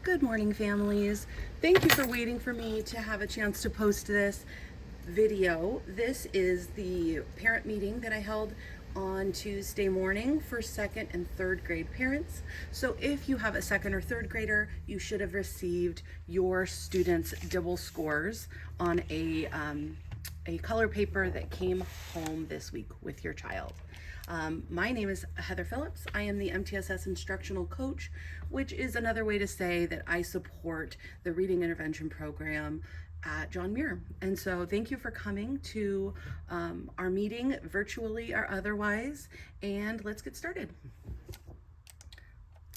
Good morning, families. Thank you for waiting for me to have a chance to post this video. This is the parent meeting that I held on Tuesday morning for second and third grade parents. So if you have a second or third grader, you should have received your students' Dibble scores on a color paper that came home this week with your child. My name is Heather Phillips. I am the MTSS instructional coach, which is another way to say that I support the reading intervention program at John Muir. And so thank you for coming to our meeting, virtually or otherwise, and let's get started.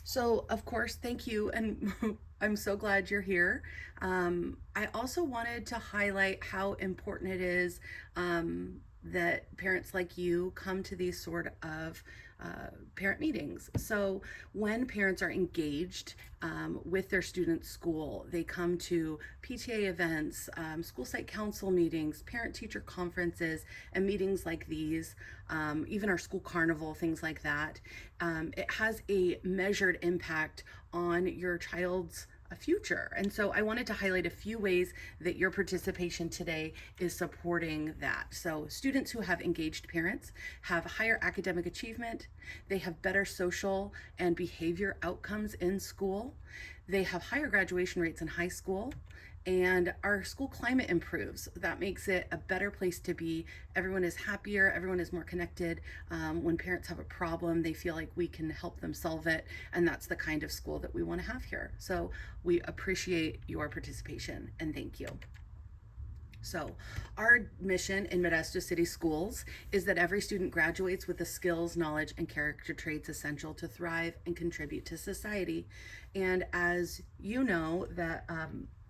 So, of course, thank you, and I'm so glad you're here. I also wanted to highlight how important it is that parents like you come to these sort of parent meetings. So when parents are engaged with their students' school, they come to PTA events, school site council meetings, parent-teacher conferences, and meetings like these, even our school carnival, things like that. It has a measured impact on your child's future. And so I wanted to highlight a few ways that your participation today is supporting that. So students who have engaged parents have higher academic achievement, they have better social and behavior outcomes in school, they have higher graduation rates in high school, and our school climate improves. That makes it a better place to be. Everyone is happier, everyone is more connected. When parents have a problem, they feel like we can help them solve it, and that's the kind of school that we want to have here. So we appreciate your participation, and thank you. So our mission in Modesto City Schools is that every student graduates with the skills, knowledge, and character traits essential to thrive and contribute to society. And as you know, that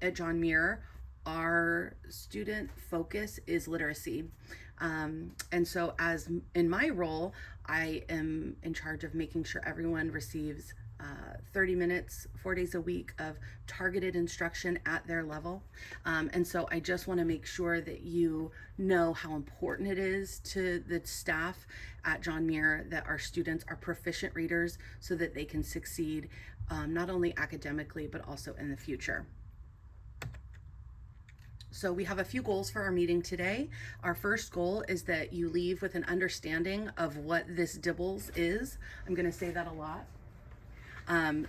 at John Muir, our student focus is literacy. And so as in my role, I am in charge of making sure everyone receives 30 minutes, 4 days a week of targeted instruction at their level. And so I just want to make sure that you know how important it is to the staff at John Muir that our students are proficient readers so that they can succeed not only academically, but also in the future. So we have a few goals for our meeting today. Our first goal is that you leave with an understanding of what this DIBBLES is. I'm going to say that a lot.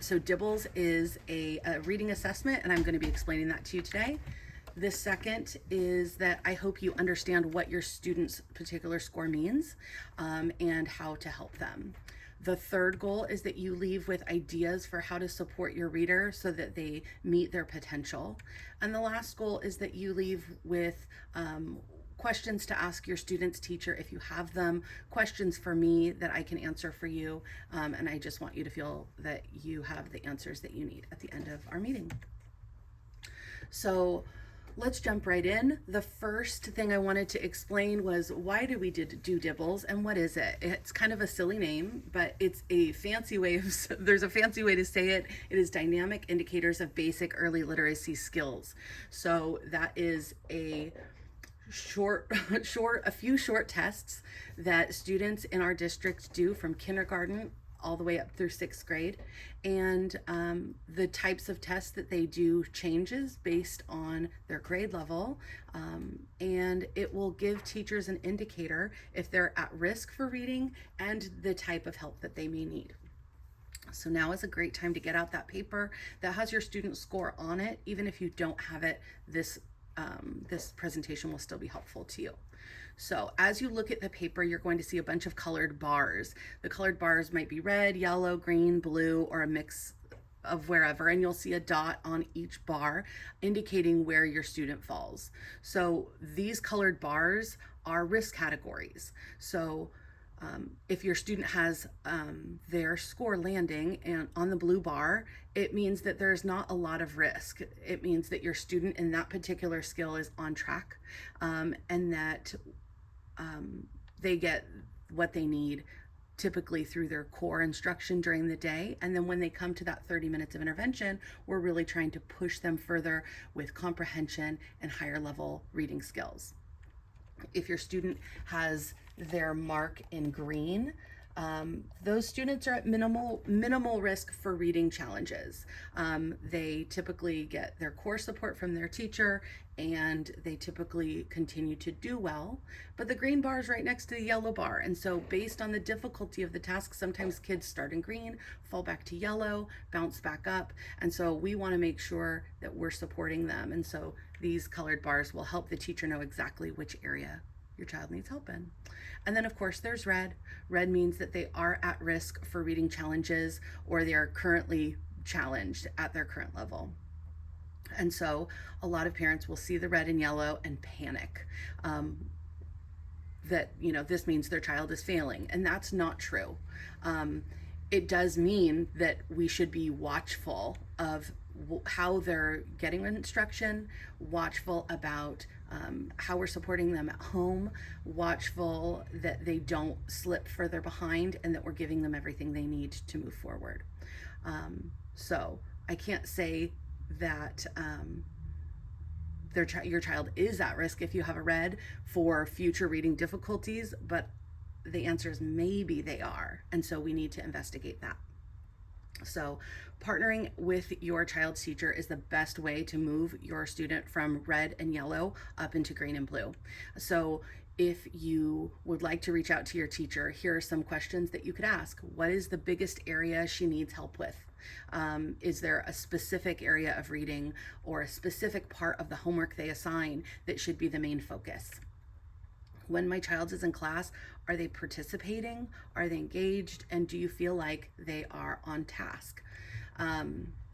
So DIBBLES is a reading assessment, and I'm going to be explaining that to you today. The second is that I hope you understand what your student's particular score means and how to help them. The third goal is that you leave with ideas for how to support your reader so that they meet their potential. And the last goal is that you leave with questions to ask your student's teacher if you have them, questions for me that I can answer for you, and I just want you to feel that you have the answers that you need at the end of our meeting. So let's jump right in. The first thing I wanted to explain was why do we do DIBBLES and what is it? It's kind of a silly name, but it's a fancy way of, there's a fancy way to say it. It is Dynamic Indicators of Basic Early Literacy Skills. So that is a a few short tests that students in our district do from kindergarten all the way up through 6th grade, and the types of tests that they do changes based on their grade level, and it will give teachers an indicator if they're at risk for reading and the type of help that they may need. So now is a great time to get out that paper that has your student score on it. Even if you don't have it, this presentation will still be helpful to you. So as you look at the paper, you're going to see a bunch of colored bars. The colored bars might be red, yellow, green, blue, or a mix of wherever, and you'll see a dot on each bar indicating where your student falls. So these colored bars are risk categories. So if your student has their score landing and on the blue bar, it means that there's not a lot of risk. It means that your student in that particular skill is on track, and that they get what they need typically through their core instruction during the day. And then when they come to that 30 minutes of intervention, we're really trying to push them further with comprehension and higher level reading skills. If your student has their mark in green, those students are at minimal risk for reading challenges. They typically get their core support from their teacher, and they typically continue to do well. But the green bar is right next to the yellow bar, and so based on the difficulty of the task, sometimes kids start in green, fall back to yellow, bounce back up, and so we want to make sure that we're supporting them. And so these colored bars will help the teacher know exactly which area your child needs help in. And then of course there's red. Red means that they are at risk for reading challenges, or they are currently challenged at their current level. And so a lot of parents will see the red and yellow and panic, that, this means their child is failing. And that's not true. It does mean that we should be watchful of how they're getting instruction, watchful about how we're supporting them at home, watchful that they don't slip further behind, and that we're giving them everything they need to move forward. So I can't say that your child is at risk if you have a red for future reading difficulties, but the answer is maybe they are, and so we need to investigate that. So partnering with your child's teacher is the best way to move your student from red and yellow up into green and blue. So if you would like to reach out to your teacher, here are some questions that you could ask. What is the biggest area she needs help with? Is there a specific area of reading or a specific part of the homework they assign that should be the main focus? When my child is in class, are they participating? Are they engaged? And do you feel like they are on task?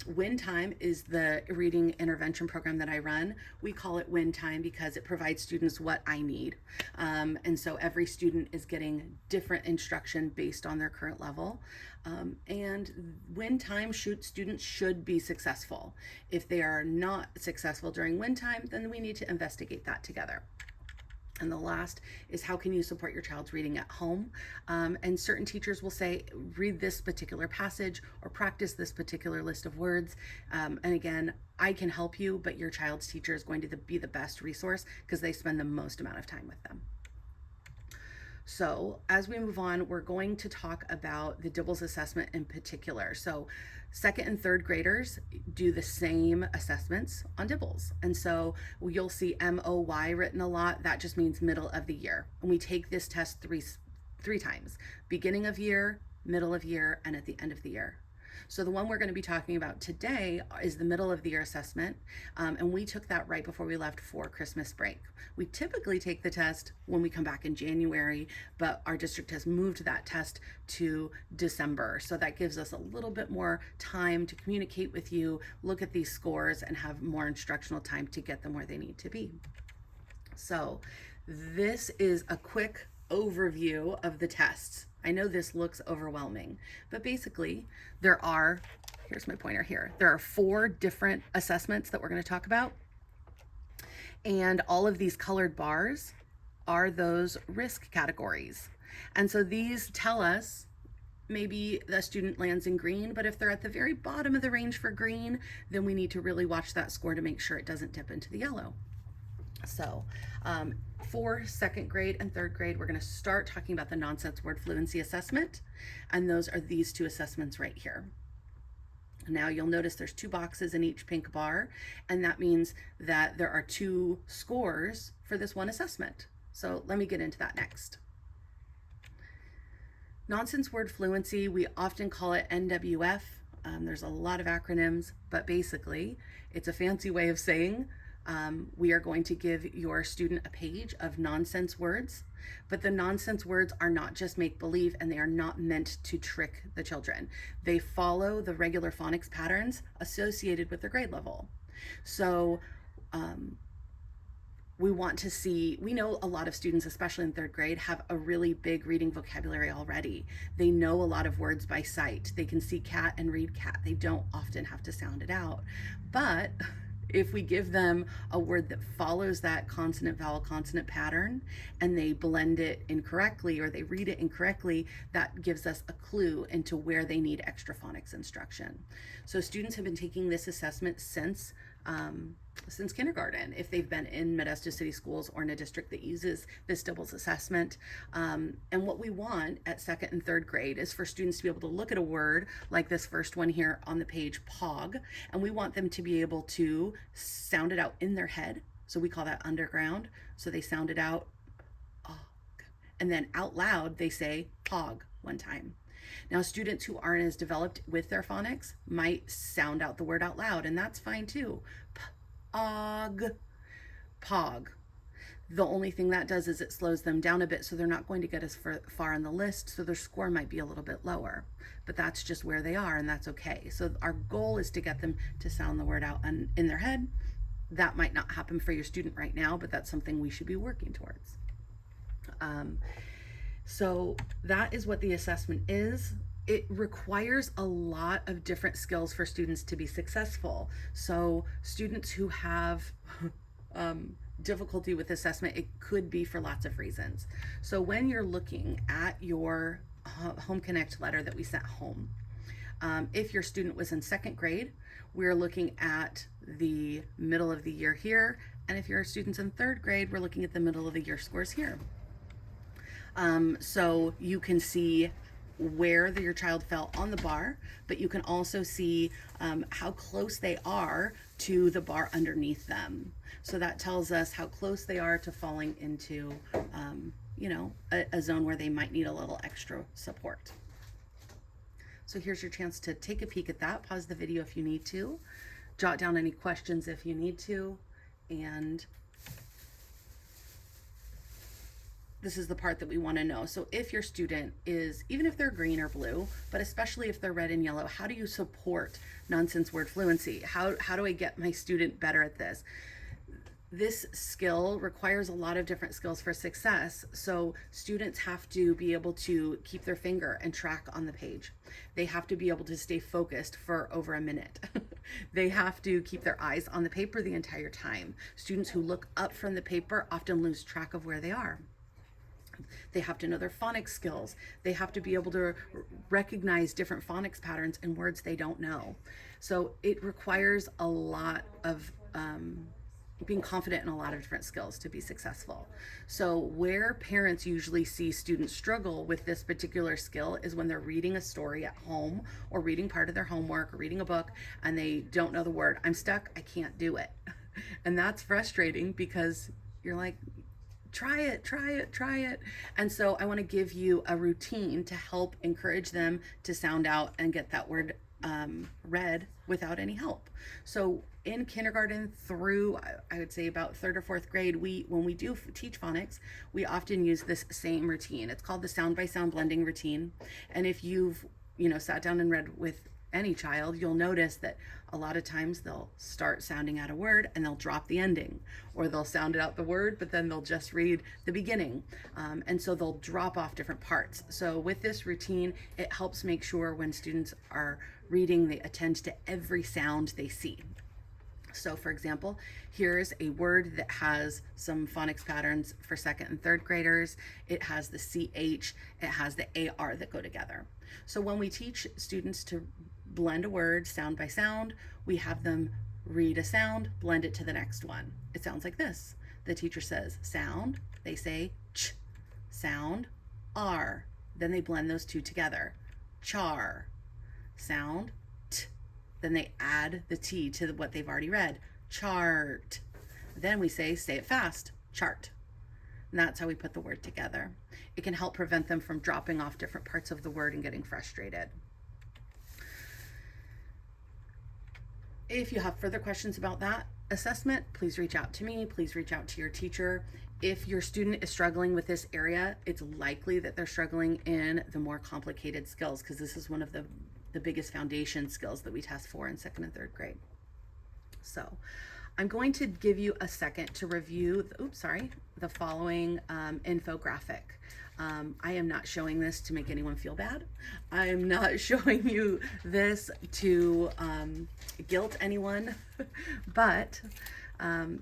Win Time is the reading intervention program that I run. We call it Win Time because it provides students what I need. And so every student is getting different instruction based on their current level. And Win Time students should be successful. If they are not successful during Win Time, then we need to investigate that together. And the last is, how can you support your child's reading at home? And certain teachers will say, read this particular passage or practice this particular list of words. And again, I can help you, but your child's teacher is going to be the best resource because they spend the most amount of time with them. So as we move on, we're going to talk about the DIBELS assessment in particular. So second and third graders do the same assessments on DIBELS. And so you'll see MOY written a lot. That just means middle of the year. And we take this test three times: beginning of year, middle of year, and at the end of the year. So the one we're going to be talking about today is the middle of the year assessment, and we took that right before we left for Christmas break. We typically take the test when we come back in January, but our district has moved that test to December. So that gives us a little bit more time to communicate with you, look at these scores, and have more instructional time to get them where they need to be. So this is a quick overview of the tests. I know this looks overwhelming, but basically here's my pointer here. There are 4 different assessments that we're going to talk about. And all of these colored bars are those risk categories. And so these tell us maybe the student lands in green, but if they're at the very bottom of the range for green, then we need to really watch that score to make sure it doesn't dip into the yellow. So for second grade and third grade, we're going to start talking about the nonsense word fluency assessment. And those are these 2 assessments right here. Now you'll notice there's 2 boxes in each pink bar, and that means that there are 2 scores for this one assessment. So let me get into that next. Nonsense word fluency, we often call it NWF. There's a lot of acronyms, but basically it's a fancy way of saying we are going to give your student a page of nonsense words, but the nonsense words are not just make-believe, and they are not meant to trick the children. They follow the regular phonics patterns associated with their grade level. So we know a lot of students, especially in third grade, have a really big reading vocabulary already. They know a lot of words by sight. They can see cat and read cat. They don't often have to sound it out. But if we give them a word that follows that consonant, vowel, consonant pattern, and they blend it incorrectly or they read it incorrectly, that gives us a clue into where they need extra phonics instruction. So students have been taking this assessment since since kindergarten, if they've been in Modesto City Schools or in a district that uses this Dibbles assessment. And what we want at second and third grade is for students to be able to look at a word like this first one here on the page, POG, and we want them to be able to sound it out in their head. So we call that underground. So they sound it out, and then out loud they say POG one time. Now, students who aren't as developed with their phonics might sound out the word out loud, and that's fine too. Pog, pog. The only thing that does is it slows them down a bit, so they're not going to get as far on the list, so their score might be a little bit lower. But that's just where they are, and that's okay. So our goal is to get them to sound the word out in their head. That might not happen for your student right now, but that's something we should be working towards. So that is what the assessment is. It requires a lot of different skills for students to be successful. So students who have difficulty with assessment, it could be for lots of reasons. So when you're looking at your Home Connect letter that we sent home, if your student was in second grade, we're looking at the middle of the year here. And if your student's in third grade, we're looking at the middle of the year scores here. So you can see where your child fell on the bar, but you can also see how close they are to the bar underneath them. So that tells us how close they are to falling into, a zone where they might need a little extra support. So here's your chance to take a peek at that. Pause the video if you need to. Jot down any questions if you need to. And this is the part that we want to know. So if your student is, even if they're green or blue, but especially if they're red and yellow, how do you support nonsense word fluency? How do I get my student better at this? This skill requires a lot of different skills for success. So students have to be able to keep their finger and track on the page. They have to be able to stay focused for over a minute. They have to keep their eyes on the paper the entire time. Students who look up from the paper often lose track of where they are. They have to know their phonics skills. They have to be able to recognize different phonics patterns in words they don't know. So it requires a lot of being confident in a lot of different skills to be successful. So where parents usually see students struggle with this particular skill is when they're reading a story at home or reading part of their homework or reading a book and they don't know the word. I'm stuck, I can't do it. And that's frustrating because you're like, try it, try it, try it. And so I want to give you a routine to help encourage them to sound out and get that word read without any help. So in kindergarten through, I would say about third or fourth grade, when we do teach phonics, we often use this same routine. It's called the sound by sound blending routine. And if you've, sat down and read with any child, you'll notice that a lot of times they'll start sounding out a word and they'll drop the ending, or they'll sound out the word, but then they'll just read the beginning. And so they'll drop off different parts. So with this routine, it helps make sure when students are reading, they attend to every sound they see. So for example, here's a word that has some phonics patterns for second and third graders. It has the CH, it has the AR that go together. So when we teach students to blend a word sound by sound, we have them read a sound, blend it to the next one. It sounds like this. The teacher says sound, they say ch, sound, R. Then they blend those two together. Char, sound, t. Then they add the T to what they've already read. Chart. Then we say it fast, chart. And that's how we put the word together. It can help prevent them from dropping off different parts of the word and getting frustrated. If you have further questions about that assessment, please reach out to me. Please reach out to your teacher. If your student is struggling with this area, it's likely that they're struggling in the more complicated skills, because this is one of the biggest foundation skills that we test for in second and third grade. So I'm going to give you a second to review the following infographic. I am not showing this to make anyone feel bad. I am not showing you this to guilt anyone, but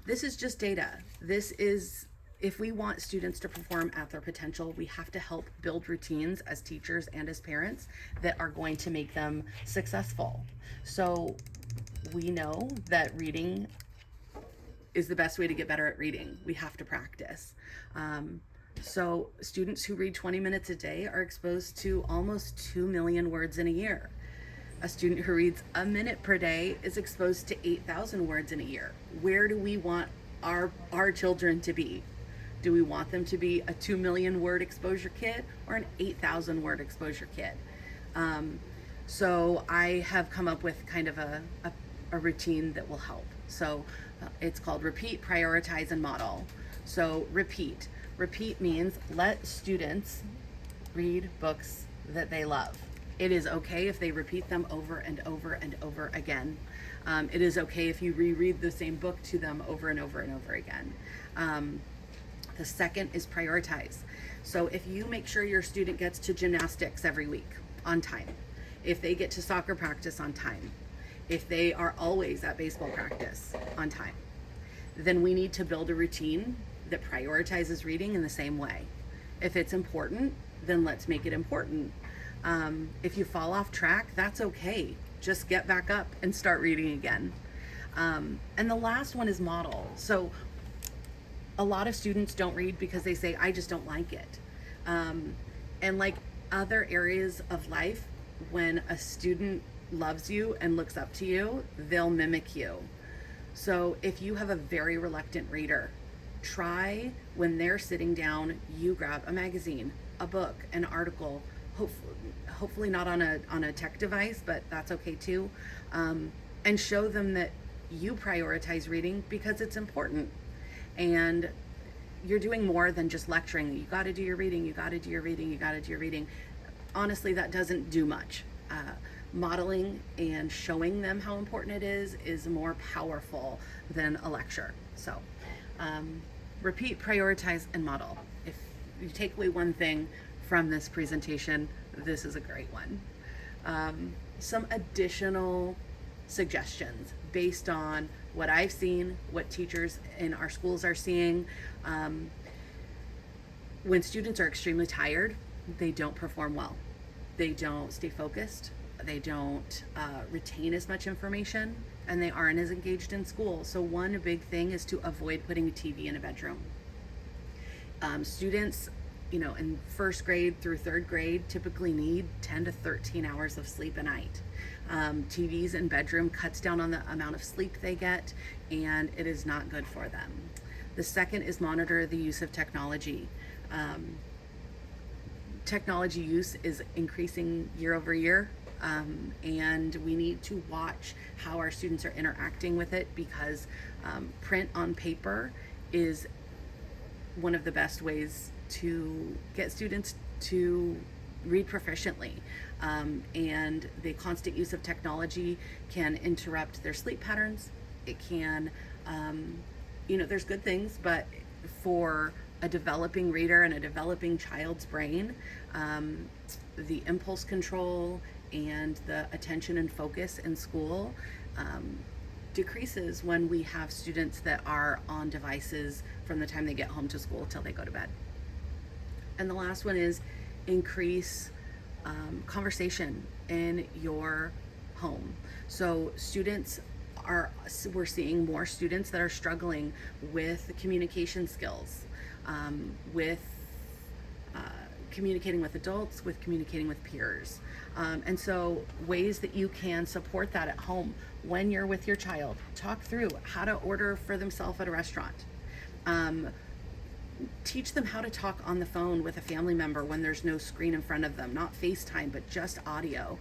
this is just data. This is, if we want students to perform at their potential, we have to help build routines as teachers and as parents that are going to make them successful. So we know that reading is the best way to get better at reading. We have to practice. So students who read 20 minutes a day are exposed to almost 2 million words in a year. A student who reads a minute per day is exposed to 8,000 words in a year. Where do we want our children to be? Do we want them to be a 2 million word exposure kid or an 8,000 word exposure kid? So I have come up with kind of a routine that will help. So it's called repeat, prioritize, and model. So repeat. Repeat means let students read books that they love. It is okay if they repeat them over and over and over again. It is okay if you reread the same book to them over and over and over again. The second is prioritize. So if you make sure your student gets to gymnastics every week on time, if they get to soccer practice on time, if they are always at baseball practice on time, then we need to build a routine that prioritizes reading in the same way. If it's important, then let's make it important. If you fall off track, that's okay. Just get back up and start reading again. And the last one is model. So a lot of students don't read because they say, I just don't like it. And like other areas of life, when a student loves you and looks up to you, they'll mimic you. So if you have a very reluctant reader, try when they're sitting down, you grab a magazine, a book, an article, hopefully not on a tech device, but that's okay too, and show them that you prioritize reading because it's important. And you're doing more than just lecturing. You got to do your reading, you got to do your reading, you got to do your reading. Honestly, that doesn't do much. Modeling and showing them how important it is more powerful than a lecture. So repeat, prioritize, and model. If you take away one thing from this presentation, this is a great one. Some additional suggestions based on what I've seen, what teachers in our schools are seeing. When students are extremely tired, they don't perform well. They don't stay focused. They don't retain as much information, and they aren't as engaged in school. So one big thing is to avoid putting a TV in a bedroom. Students, in first grade through third grade typically need 10 to 13 hours of sleep a night. TVs in bedroom cuts down on the amount of sleep they get, and it is not good for them. The second is monitor the use of technology. Technology use is increasing year over year, and we need to watch how our students are interacting with it, because print on paper is one of the best ways to get students to read proficiently, and the constant use of technology can interrupt their sleep patterns. It can, there's good things, but for a developing reader and a developing child's brain, the impulse control and the attention and focus in school decreases when we have students that are on devices from the time they get home to school till they go to bed. And the last one is increase conversation in your home. So we're seeing more students that are struggling with communication skills, with communicating with adults, with communicating with peers. And so ways that you can support that at home when you're with your child, talk through how to order for themselves at a restaurant. Teach them how to talk on the phone with a family member when there's no screen in front of them, not FaceTime, but just audio.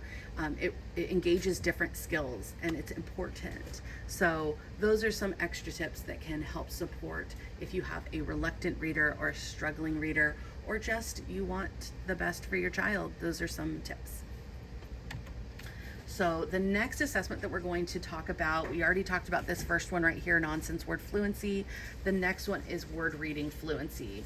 It engages different skills, and it's important. So those are some extra tips that can help support if you have a reluctant reader or a struggling reader, or just you want the best for your child. Those are some tips. So the next assessment that we're going to talk about, we already talked about this first one right here, nonsense word fluency. The next one is word reading fluency.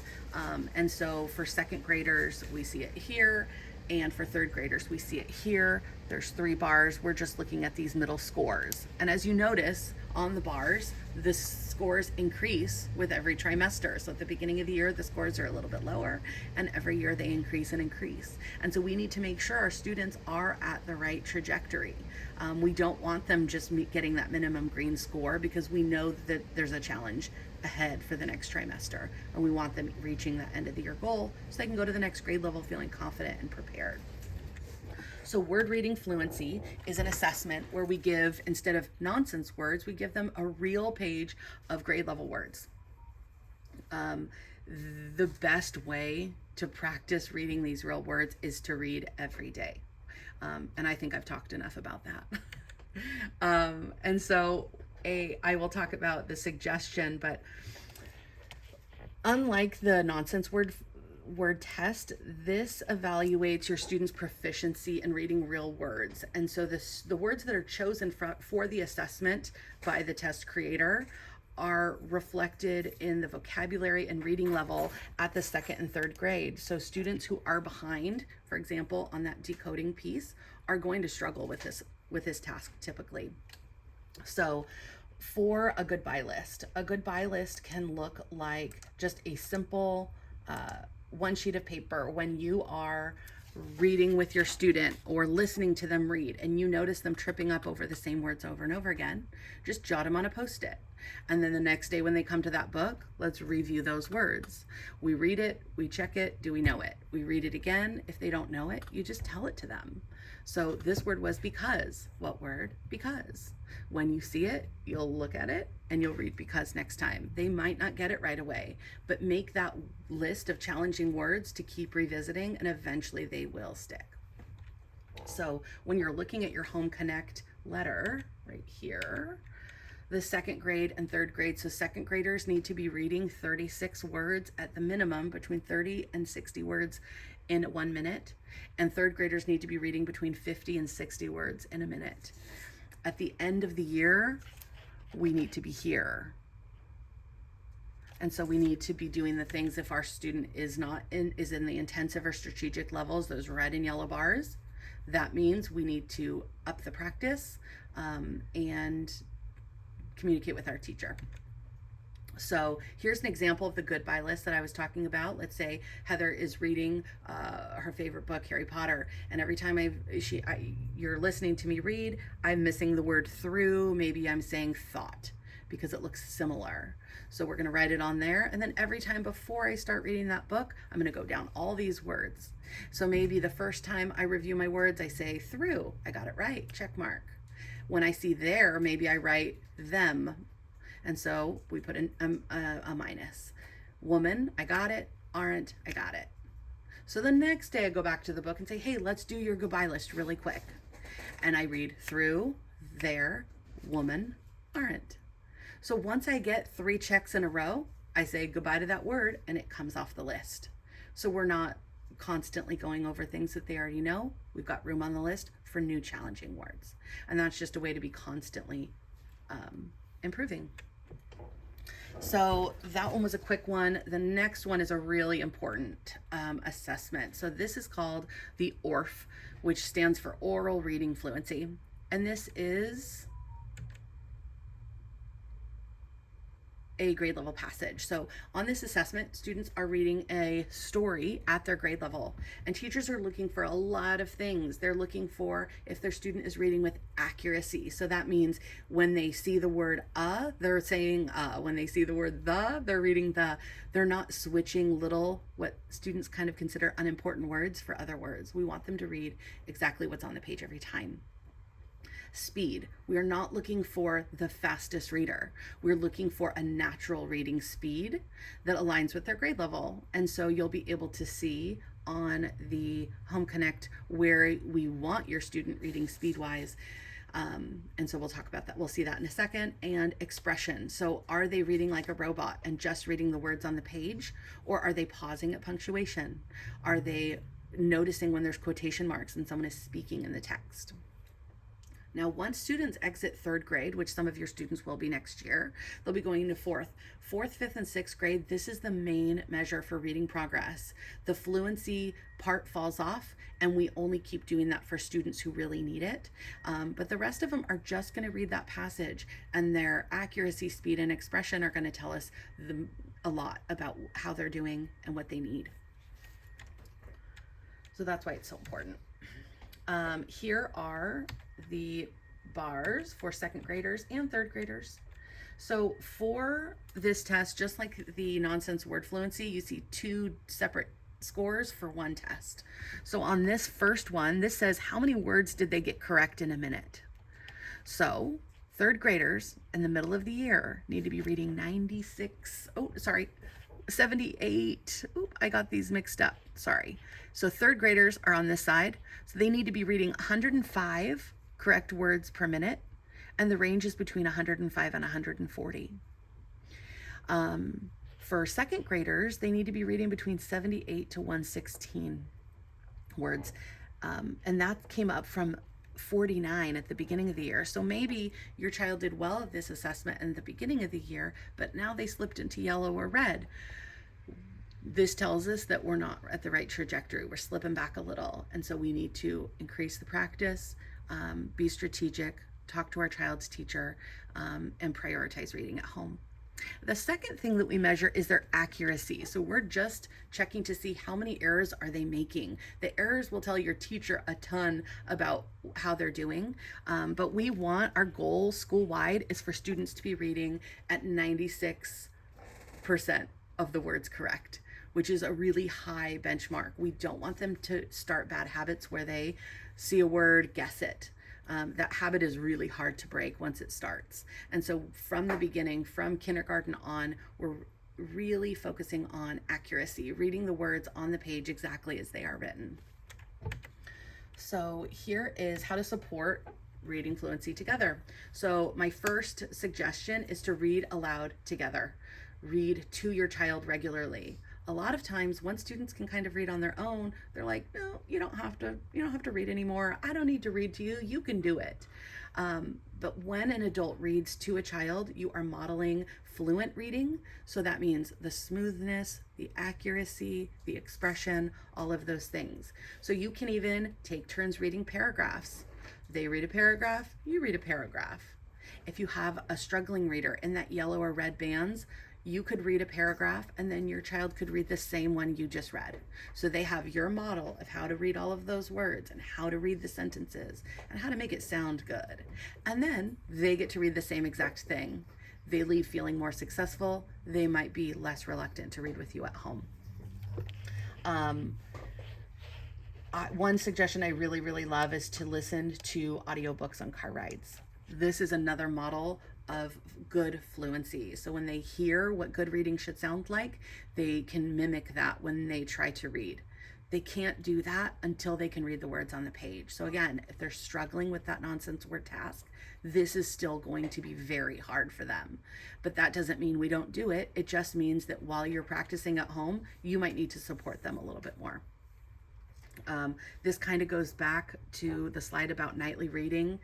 And so for second graders, we see it here, and for third graders, we see it here. There's 3 bars. We're just looking at these middle scores. And as you notice on the bars, the scores increase with every trimester. So at the beginning of the year, the scores are a little bit lower, and every year they increase and increase. And so we need to make sure our students are at the right trajectory. We don't want them just getting that minimum green score, because we know that there's a challenge ahead for the next trimester, and we want them reaching the end of the year goal so they can go to the next grade level feeling confident and prepared. So word reading fluency is an assessment where we give, instead of nonsense words, we give them a real page of grade level words. The best way to practice reading these real words is to read every day. And I think I've talked enough about that. And so I will talk about the suggestion, but unlike the nonsense word test, this evaluates your students' proficiency in reading real words. And so the words that are chosen for the assessment by the test creator are reflected in the vocabulary and reading level at the 2nd and 3rd grade. So students who are behind, for example, on that decoding piece, are going to struggle with this task typically. So for a goodbye list can look like just a simple one sheet of paper. When you are reading with your student or listening to them read and you notice them tripping up over the same words over and over again, just jot them on a post-it. And then the next day when they come to that book, let's review those words. We read it, we check it, do we know it? We read it again. If they don't know it, you just tell it to them. So this word was because. What word? Because. When you see it, you'll look at it and you'll read because next time. They might not get it right away, but make that list of challenging words to keep revisiting, and eventually they will stick. So when you're looking at your Home Connect letter right here, the 2nd grade and 3rd grade, so 2nd graders need to be reading 36 words at the minimum, between 30 and 60 words in 1 minute, and 3rd graders need to be reading between 50 and 60 words in a minute. At the end of the year, we need to be here. And so we need to be doing the things. If our student is in the intensive or strategic levels, those red and yellow bars, that means we need to up the practice and communicate with our teacher. So here's an example of the goodbye list that I was talking about. Let's say Heather is reading her favorite book, Harry Potter, and every time you're listening to me read, I'm missing the word through. Maybe I'm saying thought because it looks similar. So we're going to write it on there, and then every time before I start reading that book, I'm going to go down all these words. So maybe the first time I review my words, I say through. I got it right, check mark. When I see there, maybe I write them. And so we put in a minus. Woman, I got it. Aren't, I got it. So the next day I go back to the book and say, hey, let's do your goodbye list really quick. And I read through, there, woman, aren't. So once I get 3 checks in a row, I say goodbye to that word and it comes off the list. So we're not constantly going over things that they already know. We've got room on the list for new challenging words. And that's just a way to be constantly improving. So that one was a quick one. The next one is a really important assessment. So this is called the ORF, which stands for Oral Reading Fluency. And this is a grade level passage. So on this assessment, students are reading a story at their grade level, and teachers are looking for a lot of things. They're looking for if their student is reading with accuracy. So that means when they see the word they're saying when they see the word they're reading the. They're not switching little, what students kind of consider unimportant words for other words. We want them to read exactly what's on the page every time. Speed. We are not looking for the fastest reader. We're looking for a natural reading speed that aligns with their grade level. And so you'll be able to see on the Home Connect where we want your student reading speed-wise. And so we'll talk about that. We'll see that in a second. And expression. So are they reading like a robot and just reading the words on the page? Or are they pausing at punctuation? Are they noticing when there's quotation marks and someone is speaking in the text? Now, once students exit third grade, which some of your students will be next year, they'll be going into fourth, fifth, and sixth grade. This is the main measure for reading progress. The fluency part falls off, and we only keep doing that for students who really need it. But the rest of them are just going to read that passage, and their accuracy, speed, and expression are going to tell us a lot about how they're doing and what they need. So that's why it's so important. Here are the bars for second graders and third graders. So for this test, just like the nonsense word fluency, you see two separate scores for one test. So on this first one, this says how many words did they get correct in a minute? So third graders in the middle of the year need to be reading 78. I got these mixed up. Sorry. So third graders are on this side. So they need to be reading 105 correct words per minute. And the range is between 105 and 140. For second graders, they need to be reading between 78 to 116 words. And that came up from 49 at the beginning of the year. So maybe your child did well at this assessment in the beginning of the year, but now they slipped into yellow or red. This tells us that we're not at the right trajectory. We're slipping back a little. And so we need to increase the practice, be strategic, talk to our child's teacher, and prioritize reading at home. The second thing that we measure is their accuracy. So we're just checking to see how many errors are they making. The errors will tell your teacher a ton about how they're doing, but our goal school-wide is for students to be reading at 96% of the words correct, which is a really high benchmark. We don't want them to start bad habits where they see a word, guess it. That habit is really hard to break once it starts. And so from the beginning, from kindergarten on, we're really focusing on accuracy, reading the words on the page exactly as they are written. So here is how to support reading fluency together. So my first suggestion is to read aloud together. Read to your child regularly. A lot of times when students can kind of read on their own, they're like, no, you don't have to read anymore. I don't need to read to you. You can do it. But when an adult reads to a child, you are modeling fluent reading. So that means the smoothness, the accuracy, the expression, all of those things. So you can even take turns reading paragraphs. They read a paragraph, you read a paragraph. If you have a struggling reader in that yellow or red bands, you could read a paragraph and then your child could read the same one you just read. So they have your model of how to read all of those words and how to read the sentences and how to make it sound good. And then they get to read the same exact thing. They leave feeling more successful. They might be less reluctant to read with you at home. One suggestion I really, really love is to listen to audiobooks on car rides. This is another model of good fluency. So when they hear what good reading should sound like, they can mimic that when they try to read. They can't do that until they can read the words on the page. So again, if they're struggling with that nonsense word task, this is still going to be very hard for them. But that doesn't mean we don't do it. It just means that while you're practicing at home, you might need to support them a little bit more. This kind of goes back to the slide about nightly reading,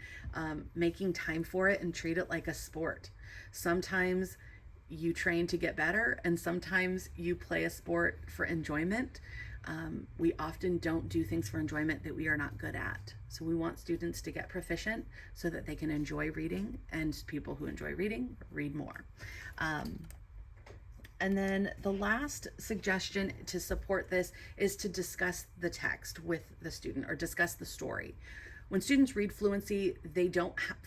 making time for it and treat it like a sport. Sometimes you train to get better and sometimes you play a sport for enjoyment. We often don't do things for enjoyment that we are not good at. So we want students to get proficient so that they can enjoy reading, and people who enjoy reading read more. And then the last suggestion to support this is to discuss the text with the student or discuss the story. When students read fluently, they don't have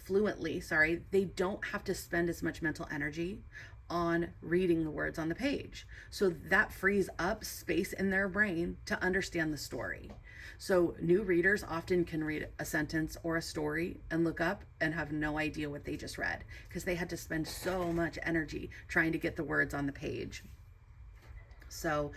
to spend as much mental energy on reading the words on the page. So that frees up space in their brain to understand the story. So new readers often can read a sentence or a story and look up and have no idea what they just read because they had to spend so much energy trying to get the words on the page. So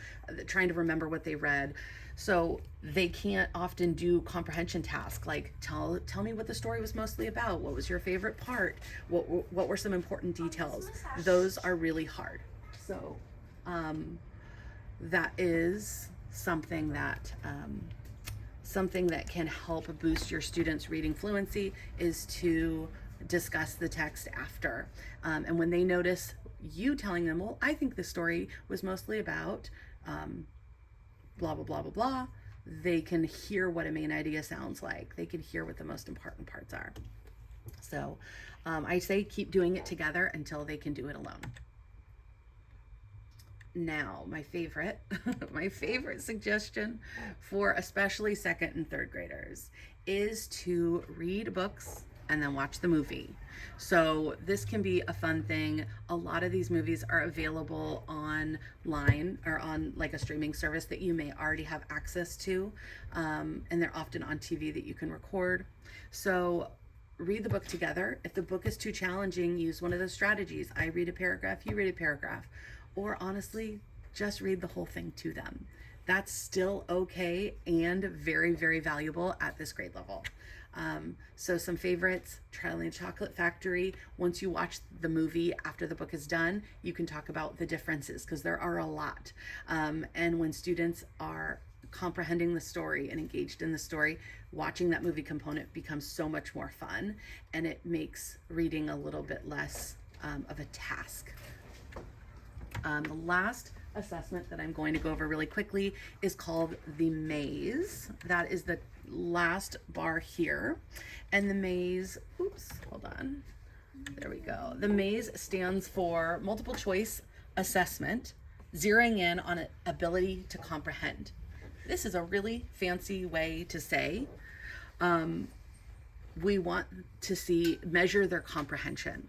trying to remember what they read. So they can't often do comprehension tasks like tell me what the story was mostly about. What was your favorite part? What were some important details? Those are really hard. So that is something that something that can help boost your students' reading fluency is to discuss the text after. And when they notice you telling them, well, I think the story was mostly about blah, blah, blah, blah, blah, they can hear what a main idea sounds like. They can hear what the most important parts are. So I say keep doing it together until they can do it alone. Now, my favorite, my favorite suggestion for especially second and third graders is to read books and then watch the movie. So this can be a fun thing. A lot of these movies are available online or on like a streaming service that you may already have access to. And they're often on TV that you can record. So read the book together. If the book is too challenging, use one of those strategies. I read a paragraph, you read a paragraph. Or honestly, just read the whole thing to them. That's still okay and very, very valuable at this grade level. So some favorites, Charlie and the Chocolate Factory. Once you watch the movie after the book is done, you can talk about the differences because there are a lot. And when students are comprehending the story and engaged in the story, watching that movie component becomes so much more fun, and it makes reading a little bit less of a task. The last assessment that I'm going to go over really quickly is called the maze. That is the last bar here. And the maze, oops, hold on. There we go. The maze stands for multiple choice assessment, zeroing in on an ability to comprehend. This is a really fancy way to say we want to measure their comprehension.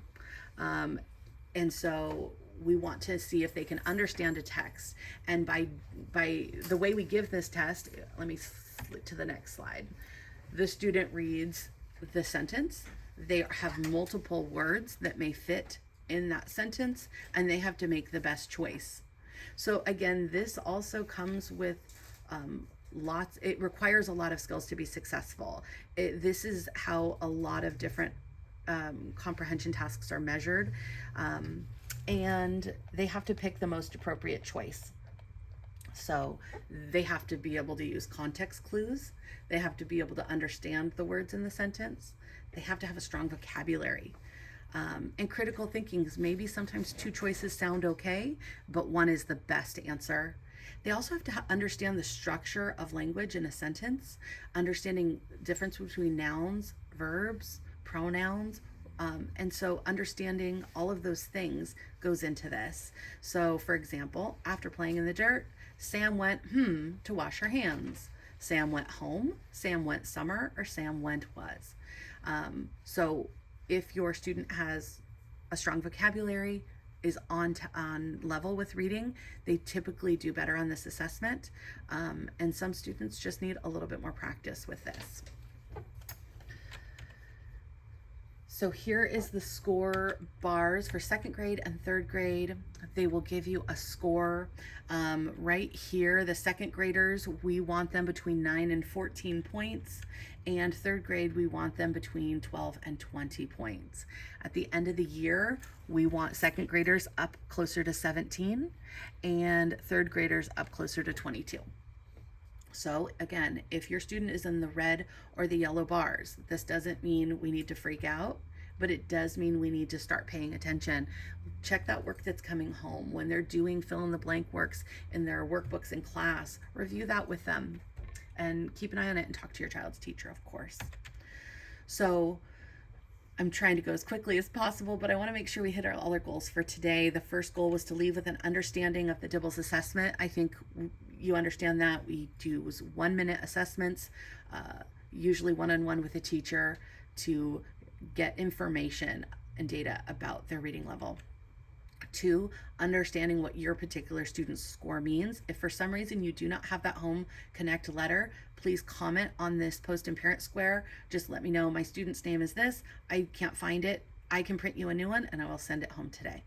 And so we want to see if they can understand a text. And by the way we give this test, let me flip to the next slide. The student reads the sentence. They have multiple words that may fit in that sentence, and they have to make the best choice. So again, this also comes with it requires a lot of skills to be successful. This is how a lot of different comprehension tasks are measured. And they have to pick the most appropriate choice. So they have to be able to use context clues. They have to be able to understand the words in the sentence. They have to have a strong vocabulary. And critical thinking is maybe sometimes two choices sound okay, but one is the best answer. They also have to understand the structure of language in a sentence, understanding difference between nouns, verbs, pronouns, and so understanding all of those things goes into this. So for example, after playing in the dirt, Sam went to wash her hands. Sam went home, Sam went summer, or Sam went was. So if your student has a strong vocabulary, is on level with reading, they typically do better on this assessment. And some students just need a little bit more practice with this. So here is the score bars for second grade and third grade. They will give you a score. Right here, the second graders, we want them between 9 and 14 points. And third grade, we want them between 12 and 20 points. At the end of the year, we want second graders up closer to 17 and third graders up closer to 22. So again, if your student is in the red or the yellow bars, this doesn't mean we need to freak out, but it does mean we need to start paying attention. Check that work that's coming home. When they're doing fill in the blank works in their workbooks in class, review that with them and keep an eye on it and talk to your child's teacher, of course. So I'm trying to go as quickly as possible, but I want to make sure we hit all our goals for today. The first goal was to leave with an understanding of the DIBELS assessment. I think you understand that. We do 1-minute assessments, usually one-on-one with a teacher, to get information and data about their reading level. 2, understanding what your particular student's score means. If for some reason you do not have that Home Connect letter, please comment on this post in Parent Square. Just let me know, my student's name is this. I can't find it. I can print you a new one and I will send it home today.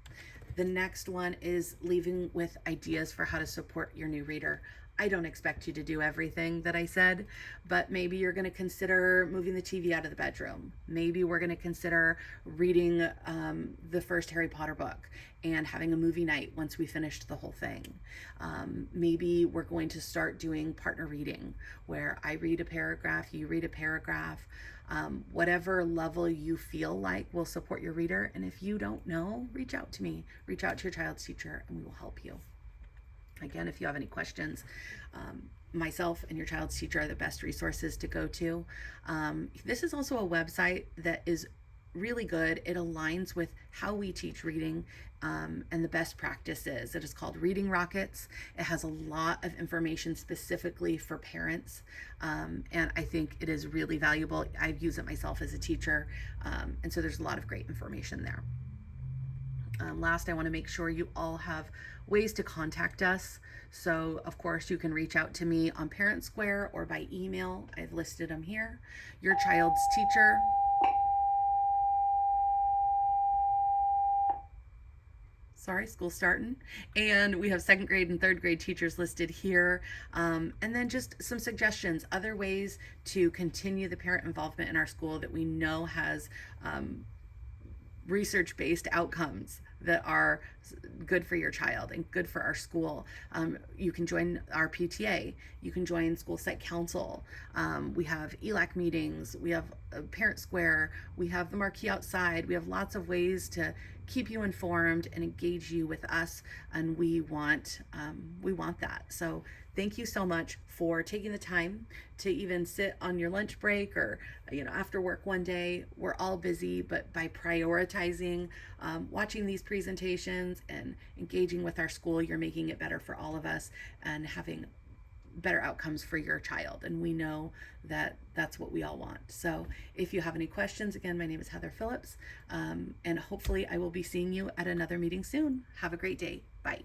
The next one is leaving with ideas for how to support your new reader. I don't expect you to do everything that I said, but maybe you're going to consider moving the TV out of the bedroom. Maybe we're going to consider reading the first Harry Potter book and having a movie night once we finished the whole thing. Maybe we're going to start doing partner reading where I read a paragraph, you read a paragraph. Whatever level you feel like will support your reader. And if you don't know, reach out to me, reach out to your child's teacher, and we will help you. Again, if you have any questions, myself and your child's teacher are the best resources to go to. This is also a website that is really good. It aligns with how we teach reading and the best practices. It is called Reading Rockets. It has a lot of information specifically for parents, and I think it is really valuable. I've used it myself as a teacher, and so there's a lot of great information there. Last, I want to make sure you all have ways to contact us. So, of course, you can reach out to me on Parent Square or by email. I've listed them here. Your child's teacher. Sorry, school's starting. And we have second grade and third grade teachers listed here. And then just some suggestions, other ways to continue the parent involvement in our school that we know has research-based outcomes that are good for your child and good for our school. You can join our PTA. You can join School Site Council. We have ELAC meetings. We have Parent Square. We have the marquee outside. We have lots of ways to keep you informed and engage you with us, and we want that. So thank you so much for taking the time to even sit on your lunch break or after work one day. We're all busy, but by prioritizing watching these presentations and engaging with our school, you're making it better for all of us and having better outcomes for your child. And we know that that's what we all want. So if you have any questions, again, my name is Heather Phillips, and hopefully I will be seeing you at another meeting soon. Have a great day. Bye.